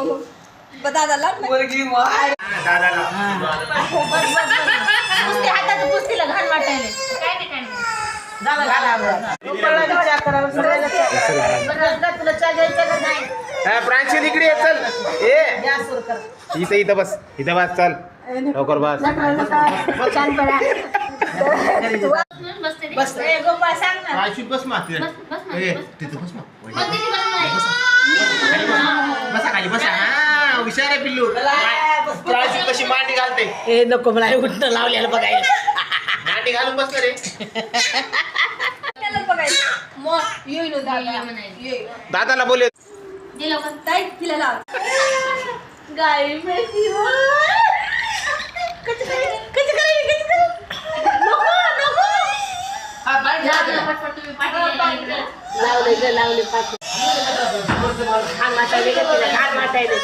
मग दादाला दादाला कुस्ती हातात कुस्तीला घाण वाटायले काय नाही काय तुला चहा घ्यायचा का नाही प्रांशी इकडे ये, चल ए इथं बस चल लवकर बस छान पडा बस गोपाळ सांग ना बस मा तिथं बस मा बसा खाली बसा हुशार आहे पिल्लू प्रांशी कशी मांडी घालते ए नको मला उठणं लावलेलं बघायला मांडी घालून बस रे त्याला बघायचं मग येईल दादा दादाला बोले ताई तिला लाव गाई म्हशी लावले पाठ घाण वाटायले का तिला घाण वाटायले